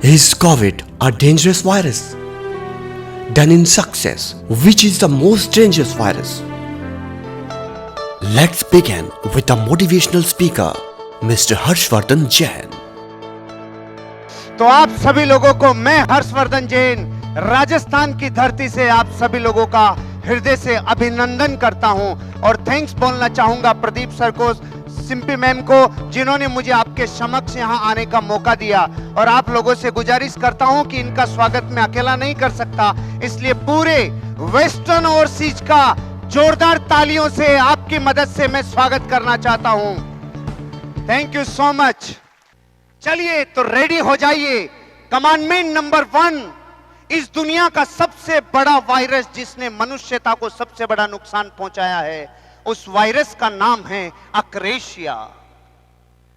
Is COVID a dangerous virus? Then in success, which is the most dangerous virus? Let's begin with the motivational speaker, Mr. Harshvardhan Jain. तो आप सभी लोगों को मैं हर्षवर्धन जैन राजस्थान की धरती से आप सभी लोगों का हृदय से अभिनंदन करता हूं और थैंक्स बोलना चाहूंगा प्रदीप सर को, सिंपी मैम को, जिन्होंने मुझे आपके समक्ष यहां आने का मौका दिया। और आप लोगों से गुजारिश करता हूं कि इनका स्वागत मैं अकेला नहीं कर सकता, इसलिए पूरे वेस्टर्न ओवरसीज का जोरदार तालियों से आपकी मदद से मैं स्वागत करना चाहता हूं। Thank you so much. चलिए तो रेडी हो जाइए। कमांडमेंट नंबर 1, इस दुनिया का सबसे बड़ा वायरस जिसने मनुष्यता को सबसे बड़ा नुकसान पहुंचाया है, उस वायरस का नाम है अक्रेशिया।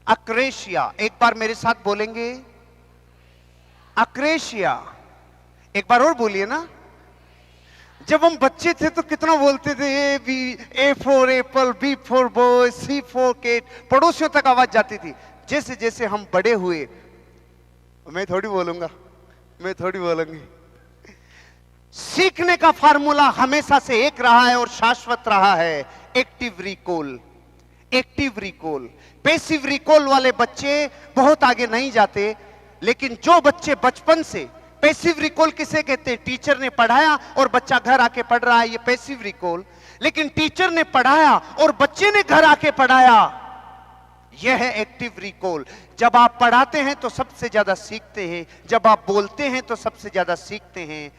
अक्रेशिया, एक बार मेरे साथ बोलेंगे, अक्रेशिया। एक बार और बोलिए ना। जब हम बच्चे थे तो कितना बोलते थे, A for apple, B for boy, C for cat, पड़ोसियों तक आवाज जाती थी। जैसे जैसे हम बड़े हुए, मैं थोड़ी बोलूंगा, मैं थोड़ी बोलूंगी, सीखने का फार्मूला हमेशा से एक रहा है और शाश्वत रहा है, active recall. Active recall, passive recall वाले बच्चे बहुत आगे नहीं जाते, लेकिन जो बच्चे बचपन से, पैसिव रिकॉल किसे कहते हैं? टीचर ने पढ़ाया और बच्चा घर आके पढ़ रहा है, ये पैसिव रिकॉल। लेकिन टीचर ने पढ़ाया और बच्चे ने घर आके पढ़ाया, यह है एक्टिव रिकॉल। जब आप पढ़ाते हैं तो सबसे ज्यादा सीखते हैं, जब आप बोलते हैं तो सबसे ज्यादा सीखते हैं।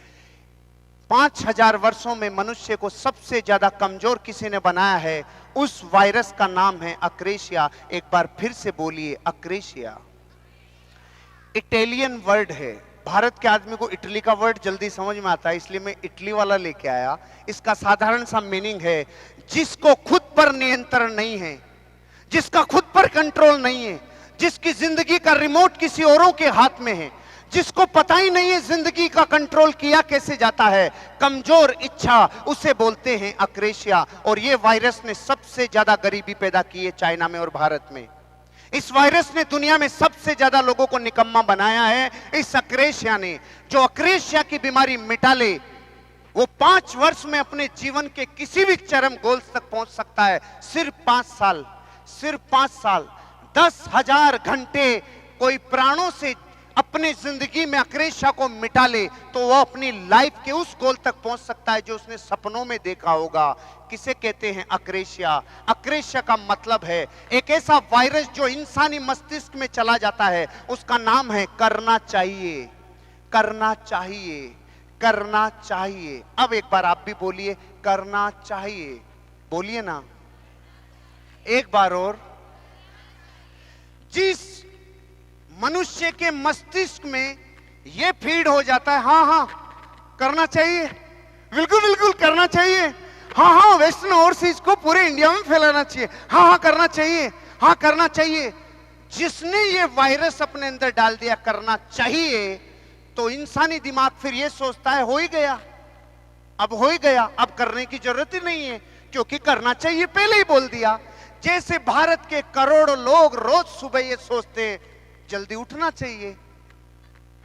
5000 वर्षों में मनुष्य को सबसे ज्यादा कमजोर किसी ने बनाया है, उस वायरस का नाम है अक्रेशिया। एक बार फिर से बोलिए, अक्रेशिया। इटालियन वर्ड है, भारत के आदमी को इटली का वर्ड जल्दी समझ में आता है, इसलिए मैं इटली वाला लेके आया। इसका साधारण सा मीनिंग है, जिसको खुद पर नियंत्रण नहीं है, जिसका खुद पर कंट्रोल नहीं है, जिसकी जिंदगी का रिमोट किसी औरों के हाथ में है, जिसको पता ही नहीं है जिंदगी का कंट्रोल किया कैसे जाता है, कमजोर इच्छा, उसे बोलते हैं अक्रेशिया। और यह वायरस ने सबसे ज्यादा गरीबी पैदा की है चाइना में और भारत में। इस वायरस ने दुनिया में सबसे ज्यादा लोगों को निकम्मा बनाया है, इस अक्रेशिया ने। जो अक्रेशिया की बीमारी मिटा ले, वो 5 वर्ष में अपने जीवन के किसी भी चरम गोल तक पहुंच सकता है। सिर्फ 5 साल, सिर्फ 5 साल, 10,000 घंटे कोई प्राणों से अपने जिंदगी में अक्रेशिया को मिटा ले तो वह अपनी लाइफ के उस गोल तक पहुंच सकता है जो उसने सपनों में देखा होगा। किसे कहते हैं अक्रेशिया? अक्रेशिया का मतलब है एक ऐसा वायरस जो इंसानी मस्तिष्क में चला जाता है, उसका नाम है करना चाहिए, करना चाहिए, करना चाहिए। अब एक बार आप भी बोलिए, करना चाहिए। बोलिए ना एक बार और। जिस मनुष्य के मस्तिष्क में यह फीड हो जाता है, हाँ हाँ करना चाहिए, बिल्कुल बिल्कुल करना चाहिए, हाँ हाँ वेस्टर्न ओवरसीज को पूरे इंडिया में फैलाना चाहिए, हाँ हाँ करना चाहिए, हाँ करना चाहिए। जिसने ये वायरस अपने अंदर डाल दिया करना चाहिए, तो इंसानी दिमाग फिर ये सोचता है हो ही गया, अब हो ही गया, अब करने की जरूरत ही नहीं है, क्योंकि करना चाहिए पहले ही बोल दिया। जैसे भारत के करोड़ों लोग रोज सुबह ये सोचते हैं जल्दी उठना चाहिए,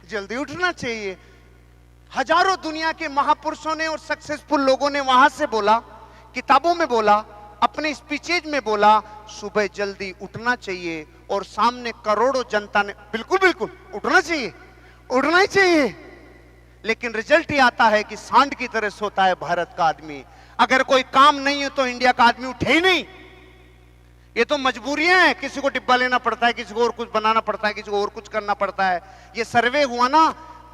जल्दी उठना चाहिए। हजारों दुनिया के महापुरुषों ने और सक्सेसफुल लोगों ने वहां से बोला, किताबों में बोला, अपने स्पीचेज में बोला, सुबह जल्दी उठना चाहिए। और सामने करोड़ों जनता ने बिल्कुल बिल्कुल उठना चाहिए, उठना ही चाहिए। लेकिन रिजल्ट ही आता है कि सांड की तरह सोता है भारत का आदमी। अगर कोई काम नहीं है तो इंडिया का आदमी उठे ही नहीं। ये तो मजबूरियां हैं, किसी को डिब्बा लेना पड़ता है, किसी को और कुछ बनाना पड़ता है, किसी को और कुछ करना पड़ता है। ये सर्वे हुआ ना,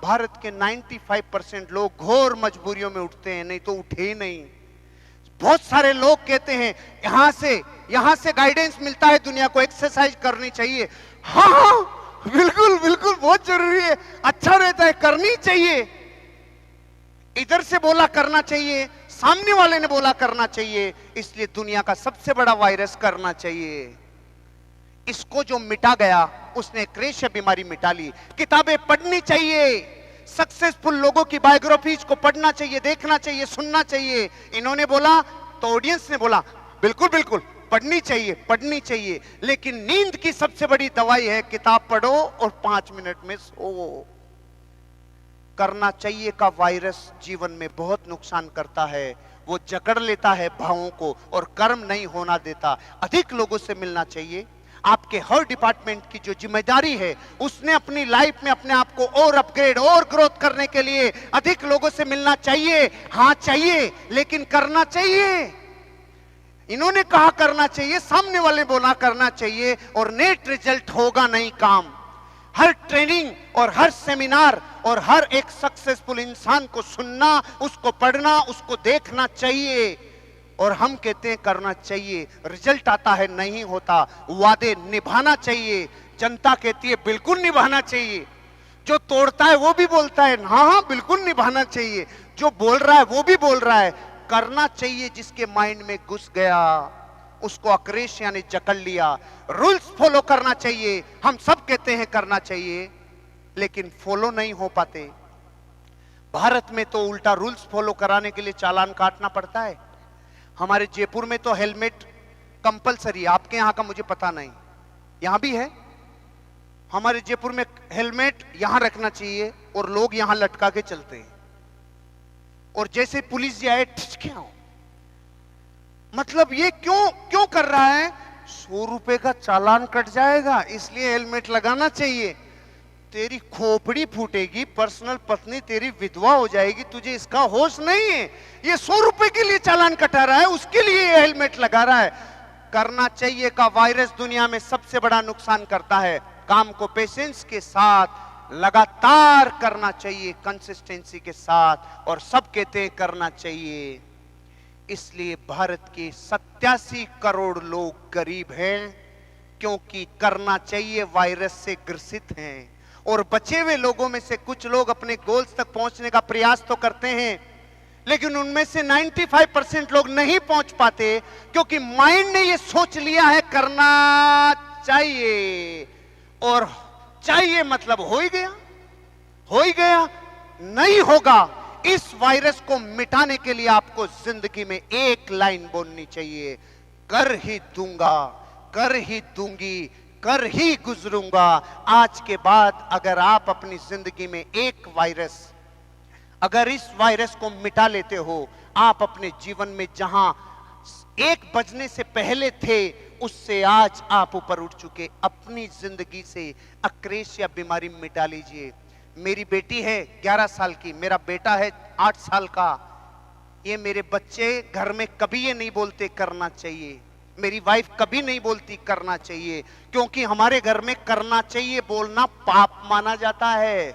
भारत के 95% लोग घोर मजबूरियों में उठते हैं, नहीं तो उठे ही नहीं। बहुत सारे लोग कहते हैं यहां से गाइडेंस मिलता है दुनिया को, एक्सरसाइज करनी चाहिए। हाँ हाँ बिल्कुल बिल्कुल बहुत जरूरी है, अच्छा रहता है, करनी चाहिए। इधर से बोला करना चाहिए, सामने वाले ने बोला करना चाहिए, इसलिए दुनिया का सबसे बड़ा वायरस करना चाहिए। इसको जो मिटा गया उसने अक्रेशिया बीमारी मिटा ली। किताबें पढ़नी चाहिए, सक्सेसफुल लोगों की बायोग्राफीज को पढ़ना चाहिए, देखना चाहिए, सुनना चाहिए। इन्होंने बोला तो ऑडियंस ने बोला बिल्कुल बिल्कुल पढ़नी चाहिए, पढ़नी चाहिए, लेकिन नींद की सबसे बड़ी दवाई है किताब पढ़ो और 5 मिनट में सो। करना चाहिए का वायरस जीवन में बहुत नुकसान करता है। वो जकड़ लेता है भावों को और कर्म नहीं होना देता। अधिक लोगों से मिलना चाहिए। आपके हर डिपार्टमेंट की जो जिम्मेदारी है, उसने अपनी लाइफ में अपने आप को और अपग्रेड और ग्रोथ करने के लिए अधिक लोगों से मिलना चाहिए। हाँ चाहिए, लेकिन करना चाहिए। इन्होंने कहा करना चाहिए, सामने वाले बोला करना चाहिए, और नेट रिजल्ट होगा नहीं काम। हर ट्रेनिंग और हर सेमिनार और हर एक सक्सेसफुल इंसान को सुनना, उसको पढ़ना, उसको देखना चाहिए। और हम कहते हैं करना चाहिए, रिजल्ट आता है नहीं होता। वादे निभाना चाहिए, जनता कहती है बिल्कुल निभाना चाहिए। जो तोड़ता है वो भी बोलता है हाँ हाँ बिल्कुल निभाना चाहिए। जो बोल रहा है वो भी बोल रहा है करना चाहिए। जिसके माइंड में घुस गया उसको अक्रेश यानी जकड़ लिया। रूल्स फॉलो करना चाहिए, हम सब कहते हैं करना चाहिए, लेकिन फॉलो नहीं हो पाते। भारत में तो उल्टा रूल्स फॉलो कराने के लिए चालान काटना पड़ता है। हमारे जयपुर में तो हेलमेट कंपलसरी है, आपके यहां का मुझे पता नहीं, यहां भी है। हमारे जयपुर में हेलमेट यहां रखना चाहिए और लोग यहां लटका के चलते हैं, और जैसे पुलिस जाए ठिठकियां। मतलब ये क्यों कर रहा है? 100 रुपए का चालान कट जाएगा इसलिए हेलमेट लगाना चाहिए। तेरी खोपड़ी फूटेगी, पर्सनल पत्नी तेरी विधवा हो जाएगी, तुझे इसका होश नहीं है। ये 100 रुपए के लिए चालान कटा रहा है, उसके लिए ये हेलमेट लगा रहा है। करना चाहिए का वायरस दुनिया में सबसे बड़ा नुकसान करता है। काम को पेशेंस के साथ लगातार करना चाहिए, कंसिस्टेंसी के साथ, और सब कहते हैं करना चाहिए। इसलिए भारत के 87 करोड़ लोग गरीब हैं, क्योंकि करना चाहिए वायरस से ग्रसित हैं। और बचे हुए लोगों में से कुछ लोग अपने गोल्स तक पहुंचने का प्रयास तो करते हैं, लेकिन उनमें से 95% लोग नहीं पहुंच पाते, क्योंकि माइंड ने यह सोच लिया है करना चाहिए, और चाहिए मतलब हो ही गया, हो ही गया, नहीं होगा। इस वायरस को मिटाने के लिए आपको जिंदगी में एक लाइन बोलनी चाहिए, कर ही दूंगा, कर ही दूंगी, कर ही गुजरूंगा। आज के बाद अगर आप अपनी जिंदगी में एक वायरस, अगर इस वायरस को मिटा लेते हो, आप अपने जीवन में जहां 1 बजने से पहले थे उससे आज आप ऊपर उठ चुके। अपनी जिंदगी से अक्रेश या बीमारी मिटा लीजिए। मेरी बेटी है 11 साल की, मेरा बेटा है 8 साल का। ये मेरे बच्चे घर में कभी ये नहीं बोलते करना चाहिए, मेरी वाइफ कभी नहीं बोलती करना चाहिए, क्योंकि हमारे घर में करना चाहिए बोलना पाप माना जाता है।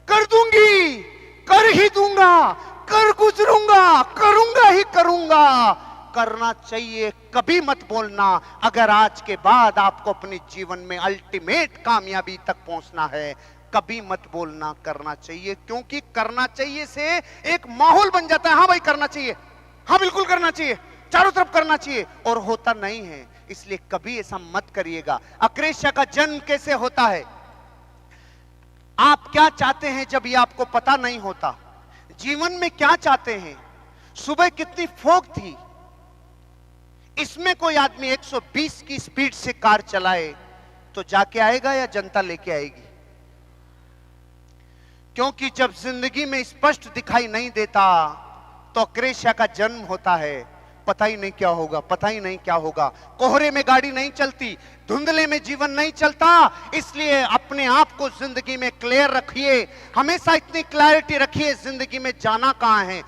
कर दूंगी, कर ही दूंगा, कर गुजरूंगा, करूंगा ही करूंगा। करना चाहिए कभी मत बोलना। अगर आज के बाद आपको अपने जीवन में अल्टीमेट कामयाबी तक पहुंचना है, कभी मत बोलना करना चाहिए, क्योंकि करना चाहिए से एक माहौल बन जाता है। हाँ भाई करना चाहिए, हाँ बिल्कुल करना चाहिए, चारों तरफ करना चाहिए, और होता नहीं है। इसलिए कभी ऐसा मत करिएगा। अक्रेशिया का जन्म कैसे होता है? आप क्या चाहते हैं जब ये आपको पता नहीं होता? जीवन में क्या चाहते हैं? सुबह कितनी फोग थी, इसमें कोई आदमी 120 की स्पीड से कार चलाए तो जाके आएगा या जनता लेके आएगी? क्योंकि जब जिंदगी में स्पष्ट दिखाई नहीं देता तो अक्रेशिया का जन्म होता है। पता ही नहीं क्या होगा, पता ही नहीं क्या होगा। कोहरे में गाड़ी नहीं चलती, धुंधले में जीवन नहीं चलता। इसलिए अपने आप को जिंदगी में क्लियर रखिए, हमेशा इतनी क्लैरिटी रखिए जिंदगी में जाना कहां है।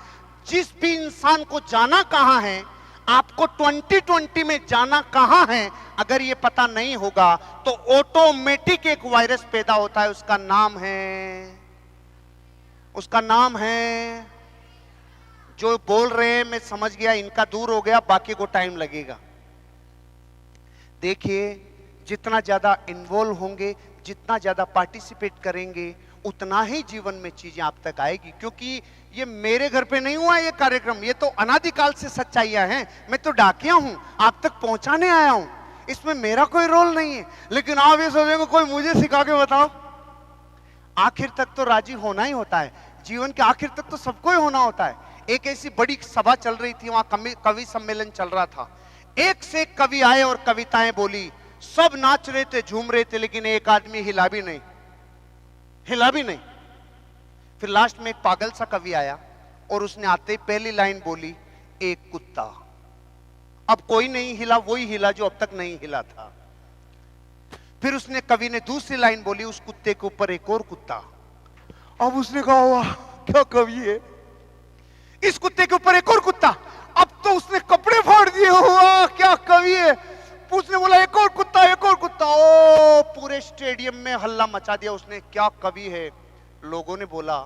जिस भी इंसान को जाना कहां है, आपको 2020 में जाना कहां है, अगर ये पता नहीं होगा तो ऑटोमेटिक एक वायरस पैदा होता है। उसका नाम है जो बोल रहे हैं मैं समझ गया, इनका दूर हो गया, बाकी को टाइम लगेगा। देखिए, जितना ज्यादा इन्वॉल्व होंगे, जितना ज्यादा पार्टिसिपेट करेंगे, उतना ही जीवन में चीजें आप तक आएगी। क्योंकि ये मेरे घर पे नहीं हुआ ये कार्यक्रम, ये तो अनादिकाल से सच्चाइयां हैं। मैं तो डाकिया हूं, आप तक पहुंचाने आया हूं, इसमें मेरा कोई रोल नहीं है। लेकिन आप ये सोचेंगे कोई मुझे सिखा के बताओ। आखिर तक तो राजी होना ही होता है, जीवन के आखिर तक तो सबको ही होना होता है। एक ऐसी बड़ी सभा चल रही थी, वहां कवि सम्मेलन चल रहा था। एक से एक कवि आए और कविताएं बोली, सब नाच रहे थे, झूम रहे थे, लेकिन एक आदमी हिला भी नहीं, हिला भी नहीं। फिर लास्ट में एक पागल सा कवि आया और उसने आते ही पहली लाइन बोली, एक कुत्ता। अब कोई नहीं हिला, वही हिला जो अब तक नहीं हिला था। फिर उसने कवि ने दूसरी लाइन बोली, उस कुत्ते के ऊपर एक और कुत्ता। अब उसने कहा, वाह क्या कवि है, इस कुत्ते के ऊपर एक और कुत्ता। अब तो उसने कपड़े फाड़ दिए, वाह क्या कवि है। उसने बोला एक और कुत्ता, एक और कुत्ता। ओ पूरे स्टेडियम में हल्ला मचा दिया उसने, क्या कवि है। लोगों ने बोला,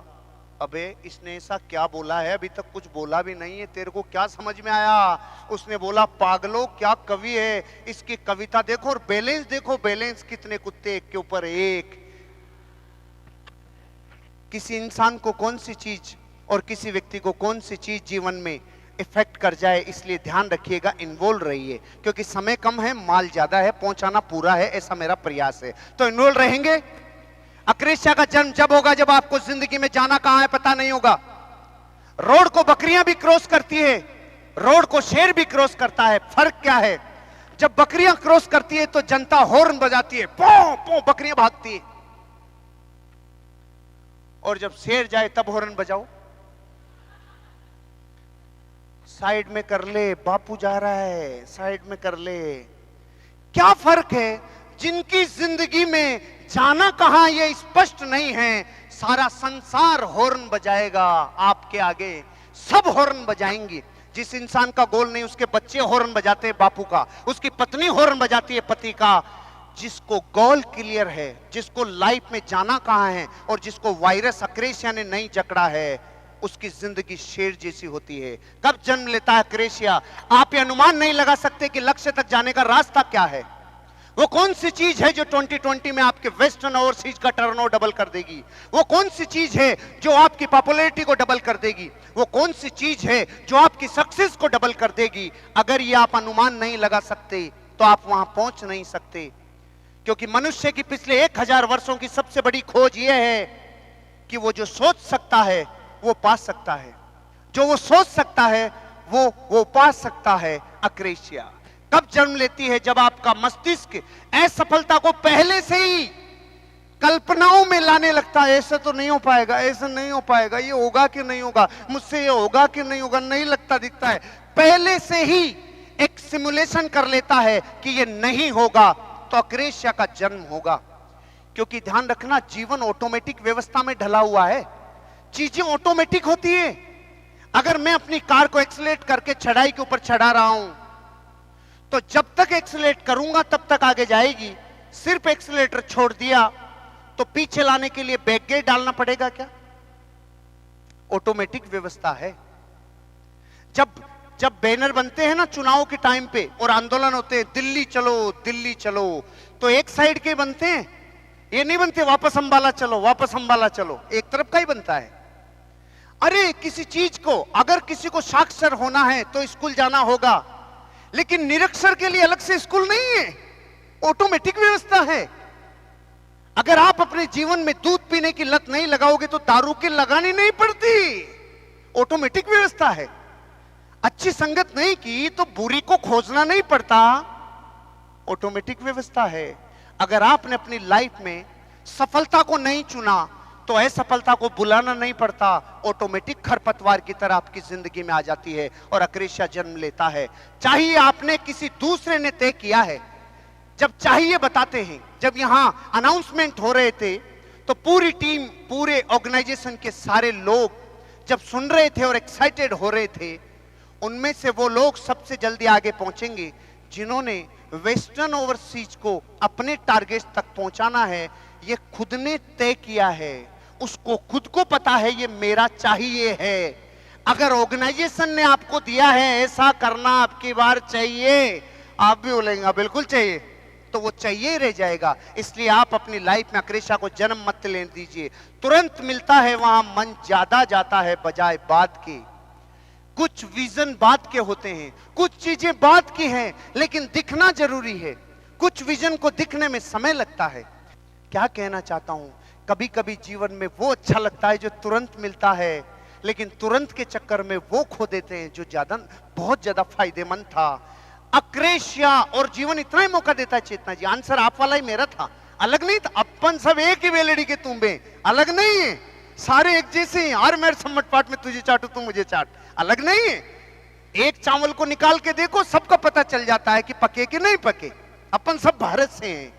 अबे इसने ऐसा क्या बोला है, अभी तक कुछ बोला भी नहीं है, तेरे को क्या समझ में आया। उसने बोला, पागलों क्या कवि है, इसकी कविता देखो और बैलेंस देखो, बैलेंस कितने कुत्ते एक के ऊपर एक। किसी इंसान को कौन सी चीज और किसी व्यक्ति को कौन सी चीज जीवन में इफेक्ट कर जाए, इसलिए ध्यान रखिएगा, इन्वॉल्व रहिए, क्योंकि समय कम है, माल ज्यादा है, पहुंचाना पूरा है, ऐसा मेरा प्रयास है। तो इन्वॉल्व रहेंगे। अक्रेशिया का जन्म जब होगा जब आपको जिंदगी में जाना कहां है पता नहीं होगा। रोड को बकरियां भी क्रॉस करती है, रोड को शेर भी क्रॉस करता है। फर्क क्या है, जब बकरियां क्रॉस करती है तो जनता हॉर्न बजाती है, पौ पौ बकरियां भागती है, और जब शेर जाए तब हॉर्न बजाओ, साइड में कर ले, बापू जा रहा है, साइड में कर ले। क्या फर्क है, जिनकी जिंदगी में जाना कहां ये स्पष्ट नहीं है, सारा संसार हॉर्न बजाएगा आपके आगे, सब हॉर्न बजाएंगे। जिस इंसान का गोल नहीं, उसके बच्चे हॉर्न बजाते हैं बापू का, उसकी पत्नी हॉर्न बजाती है पति का। जिसको गोल क्लियर है, जिसको लाइफ में जाना कहां है, और जिसको वायरस अक्रेशिया ने नहीं जकड़ा है, उसकी जिंदगी शेर जैसी होती है। कब जन्म लेता है अक्रेशिया, आप ये अनुमान नहीं लगा सकते कि लक्ष्य तक जाने का रास्ता क्या है। वो कौन सी चीज है जो 2020 में आपके वेस्टर्न ओवरसीज का टर्नओवर डबल कर देगी। वो कौन सी चीज है जो आपकी पॉपुलैरिटी को डबल कर देगी। वो कौन सी चीज है जो आपकी सक्सेस को डबल कर देगी। अगर ये आप अनुमान नहीं लगा सकते तो आप वहां पहुंच नहीं सकते, क्योंकि मनुष्य की पिछले 1000 वर्षों की सबसे बड़ी खोज यह है कि वो जो सोच सकता है वो पा सकता है, जो वो सोच सकता है वो पा सकता है। अक्रेशिया कब जन्म लेती है, जब आपका मस्तिष्क असफलता को पहले से ही कल्पनाओं में लाने लगता है। ऐसा तो नहीं हो पाएगा, ऐसा नहीं हो पाएगा, ये होगा कि नहीं होगा, मुझसे ये होगा कि नहीं होगा, नहीं लगता दिखता है, पहले से ही एक सिमुलेशन कर लेता है कि ये नहीं होगा, तो अक्रेशिया का जन्म होगा। क्योंकि ध्यान रखना, जीवन ऑटोमेटिक व्यवस्था में ढला हुआ है, चीजें ऑटोमेटिक होती है। अगर मैं अपनी कार को एक्सीलरेट करके चढ़ाई के ऊपर चढ़ा रहा हूं, तो जब तक एक्सीलरेट करूंगा तब तक आगे जाएगी। सिर्फ एक्सीलरेटर छोड़ दिया तो पीछे लाने के लिए बैक गियर डालना पड़ेगा क्या? ऑटोमेटिक व्यवस्था है। जब बैनर बनते हैं ना चुनाव के टाइम पे और आंदोलन होते हैं, दिल्ली चलो दिल्ली चलो, तो एक साइड के बनते हैं, ये नहीं बनते वापस अंबाला चलो, वापस अंबाला चलो, एक तरफ का ही बनता है। अरे किसी चीज को, अगर किसी को साक्षर होना है तो स्कूल जाना होगा, लेकिन निरक्षर के लिए अलग से स्कूल नहीं है, ऑटोमेटिक व्यवस्था है। अगर आप अपने जीवन में दूध पीने की लत नहीं लगाओगे तो दारू की लगानी नहीं पड़ती, ऑटोमेटिक व्यवस्था है। अच्छी संगत नहीं की तो बुरी को खोजना नहीं पड़ता, ऑटोमेटिक व्यवस्था है। अगर आपने अपनी लाइफ में सफलता को नहीं चुना तो असफलता को बुलाना नहीं पड़ता, ऑटोमेटिक खरपतवार की तरह आपकी जिंदगी में आ जाती है और अक्रेशिया जन्म लेता है। चाहिए आपने किसी दूसरे ने तय किया है। जब चाहिए बताते हैं, जब यहां अनाउंसमेंट हो रहे थे तो पूरी टीम, पूरे ऑर्गेनाइजेशन के सारे लोग जब सुन रहे थे और एक्साइटेड हो रहे थे, उनमें से वो लोग सबसे जल्दी आगे पहुंचेंगे जिन्होंने वेस्टर्न ओवरसीज को अपने टारगेट तक पहुंचाना है। ये खुद ने तय किया है, उसको खुद को पता है ये मेरा चाहिए है। अगर ऑर्गेनाइजेशन ने आपको दिया है ऐसा करना आपकी बार चाहिए, आप भी बोलेंगे बिल्कुल चाहिए, तो वो चाहिए रह जाएगा। इसलिए आप अपनी लाइफ में अक्रेशिया को जन्म मत लेने दीजिए। तुरंत मिलता है वहां मन ज्यादा जाता है बजाय बात के। कुछ विजन बात के होते हैं, कुछ चीजें बात की हैं, लेकिन दिखना जरूरी है। कुछ विजन को दिखने में समय लगता है। क्या कहना चाहता हूं, कभी कभी जीवन में वो अच्छा लगता है जो तुरंत मिलता है, लेकिन तुरंत के चक्कर में वो खो देते हैं जो बहुत ज्यादा फायदेमंद था। अक्रेशिया और जीवन इतना ही मौका देता है चेतना जी। आंसर आप वाला ही मेरा था, अलग नहीं था। अपन सब एक ही वेलड़ी के तुम्बे, अलग नहीं है, सारे एक जैसे हैं। हर मेरे सम्मत पाठ में तुझे चाटू तू मुझे चाट, अलग नहीं है। एक चावल को निकाल के देखो, सबका पता चल जाता है कि पके कि नहीं पके। अपन सब भारत से हैं।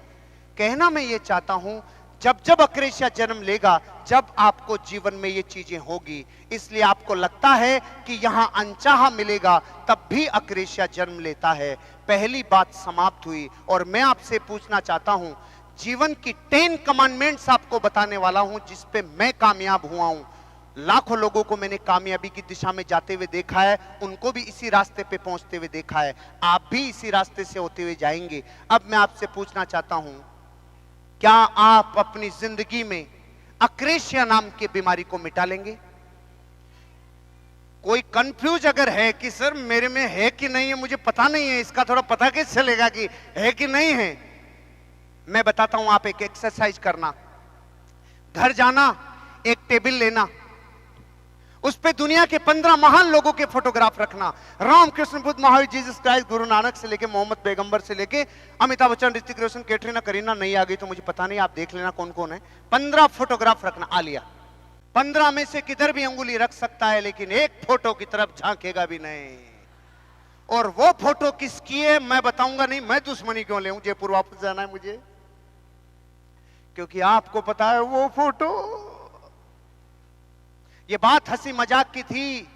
कहना मैं ये चाहता हूं, जब जब अक्रेशिया जन्म लेगा, जब आपको जीवन में ये चीजें होगी, इसलिए आपको लगता है कि यहां अनचाहा मिलेगा, तब भी अक्रेशिया जन्म लेता है। पहली बात समाप्त हुई। और मैं आपसे पूछना चाहता हूं, जीवन की 10 कमांडमेंट्स आपको बताने वाला हूं, जिस पे मैं कामयाब हुआ हूं। लाखों लोगों को मैंने कामयाबी की दिशा में जाते हुए देखा है, उनको भी इसी रास्ते पे पहुंचते हुए देखा है। आप भी इसी रास्ते से होते हुए जाएंगे। अब मैं आपसे पूछना चाहता हूं, क्या आप अपनी जिंदगी में अक्रेशिया नाम की बीमारी को मिटा लेंगे? कोई कंफ्यूज अगर है कि सर मेरे में है कि नहीं है, मुझे पता नहीं है, इसका थोड़ा पता कैसे चलेगा कि है कि नहीं है, मैं बताता हूं। आप एक एक्सरसाइज करना, घर जाना, एक टेबल लेना, उस पे दुनिया के 15 महान लोगों के फोटोग्राफ रखना। राम कृष्ण बुद्ध, महावीर, जीसस क्राइस्ट, गुरु नानक से लेके मोहम्मद पैगंबर से लेके अमिताभ बच्चन, ऋतिक रोशन, कैटरीना, करीना नहीं आ गई तो मुझे पता नहीं, आप देख लेना कौन कौन है। 15 फोटोग्राफ रखना। आ लिया, 15 में से किधर भी अंगुली रख सकता है, लेकिन एक फोटो की तरफ झांकेगा भी नहीं। और वो फोटो किसकी है मैं बताऊंगा नहीं। मैं दुश्मनी क्यों ले, जयपुर वापस जाना है मुझे, क्योंकि आपको पता है वो फोटो। ये बात हंसी मजाक की थी,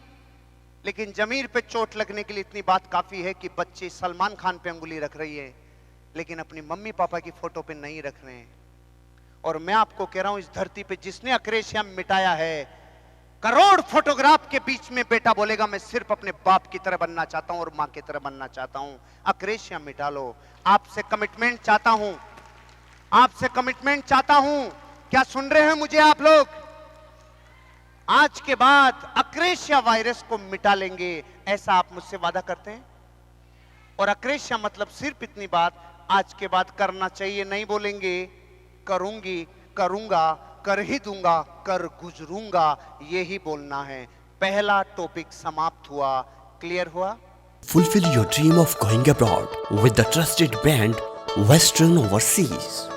लेकिन जमीर पे चोट लगने के लिए इतनी बात काफी है कि बच्चे सलमान खान पे अंगुली रख रही है, लेकिन अपनी मम्मी पापा की फोटो पे नहीं रख रहे हैं। और मैं आपको कह रहा हूं, इस धरती पे जिसने अक्रेशिया मिटाया है, करोड़ फोटोग्राफ के बीच में बेटा बोलेगा मैं सिर्फ अपने बाप की तरह बनना चाहता हूं और मां की तरह बनना चाहता हूं। अक्रेशिया मिटा लो। आपसे कमिटमेंट चाहता हूं, आपसे कमिटमेंट चाहता हूं। क्या सुन रहे हैं मुझे आप लोग? आज के बाद अक्रेशिया वायरस को मिटा लेंगे, ऐसा आप मुझसे वादा करते हैं? और अक्रेशिया मतलब सिर्फ इतनी बात, आज के बाद करना चाहिए नहीं बोलेंगे, करूंगी, करूंगा, कर ही दूंगा, कर गुजरूंगा, यही बोलना है। पहला टॉपिक समाप्त हुआ। क्लियर हुआ? Fulfill your dream of going abroad with the trusted brand Western Overseas.